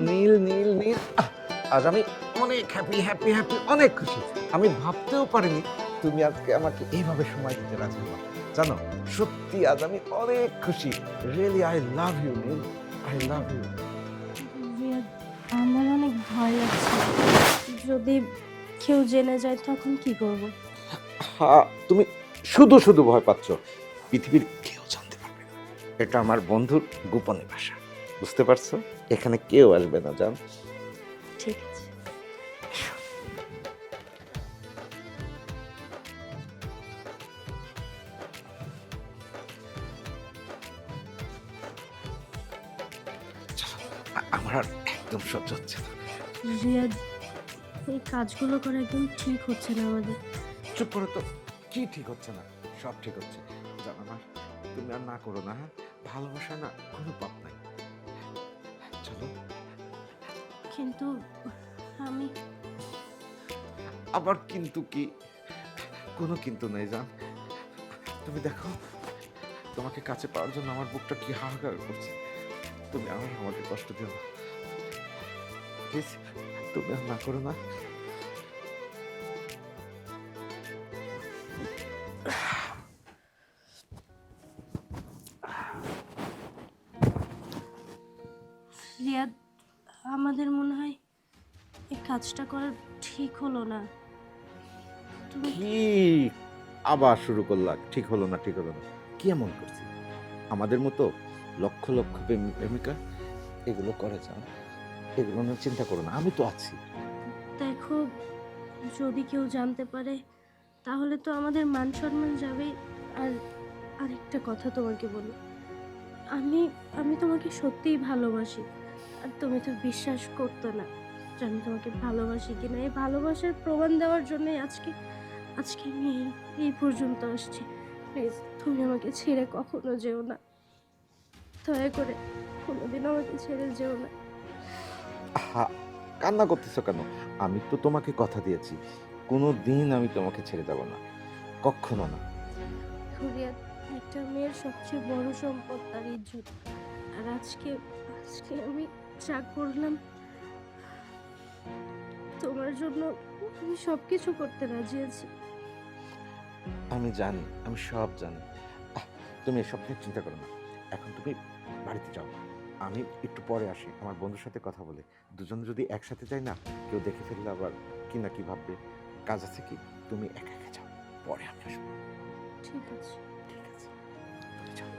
নীল নীল নীল আজ আমি অনেক হ্যাপি হ্যাপি হ্যাপি অনেক খুশি। আমি ভাবতেও পারিনি তুমি আজকে আমাকে এইভাবে সময় দিতে রাজি হবা। জানো, সত্যি আজ আমি অনেক খুশি। Really I love you Neel, I love you. Riyad, আমার অনেক ভয় লাগছে। যদি কেউ জেনে যায় তখন কি করব? হ্যাঁ, তুমি শুধু শুধু ভয় পাচ্ছ। পৃথিবীর কেউ জানতে পারবে না, এটা আমার বন্ধুর গোপনে ভাষা। বুঝতে পারছো? এখানে কেউ আসবে না, জান। ঠিক আছে। আমার আর একদম সহ্য হচ্ছে না। রিয়াদ, এই কাজগুলো করা একদম ঠিক হচ্ছে না আমাদের। চুপ করো তো। কি ঠিক হচ্ছে না? সব ঠিক হচ্ছে। জানো না, তুমি আর না করো না। হ্যাঁ, ভালোবাসা না কোনো পাপ নাই। চলো। কিন্তু আমি আবার কিন্তু কি? কোনো কিন্তু নাই, জান। তুমি দেখো, তোমাকে কাছে পাওয়ার জন্য আমার বুকটা কি হাহাকার করছে। তুমি আর আমাকে কষ্ট দিও না প্লিজ। তুমি আর না করো না। রিয়াদ, আমাদের মনে হয় এই কাজটা করা ঠিক হলো না। তুমি কি আবার শুরু করলা? ঠিক হলো না, ঠিক হলো না? কি এমন করছি? আমাদের মতো লক্ষ লক্ষ প্রেমিকা এগুলো করে, যান। এগুলো নিয়ে চিন্তা করো না, আমি তো আছি। দেখো, যদি কেউ জানতে পারে তাহলে তো আমাদের মান সম্মান যাবে। আর আরেকটা কথা তোমাকে বলি, আমি আমি তোমাকে সত্যিই ভালোবাসি। আর তুমি তো বিশ্বাস করতে না যে আমি তোমাকে ভালোবাসি কিনা। এই ভালোবাসার প্রমাণ দেওয়ার জন্যই আজকে আজকে আমি এই পর্যন্ত আসছি। প্লিজ, তুমি আমাকে ছেড়ে কখনো যেও না। দয়া করে কোনোদিন আমাকে ছেড়ে যেও না। হা, কান্না করতেছো কেন? আমি তো তোমাকে কথা দিয়েছি, কোনো দিন আমি তোমাকে ছেড়ে যাব না, কখনো না। হুরিয়াত, একটা মেয়ের সবচেয়ে বড় সম্পদ তার ইজ্জত। আর আজকে আজকে আমি যা করলাম তোমার জন্য, আমি সবকিছু করতে রাজি আছি। আমি জানি, আমি সব জানি। আহ, তুমি এসব নিয়ে চিন্তা করো না। এখন তুমি বাড়িতে যাও, আমি একটু পরে আসি আমার বন্ধুর সাথে কথা বলে। দুজন যদি একসাথে যাই না, কেউ দেখে ফেললে আবার কি না কি ভাববে। কাজ আছে কি? তুমি একা একা যাও, পরে আমি আসবো। ঠিক আছে। ঠিক আছে, তুমি যাও।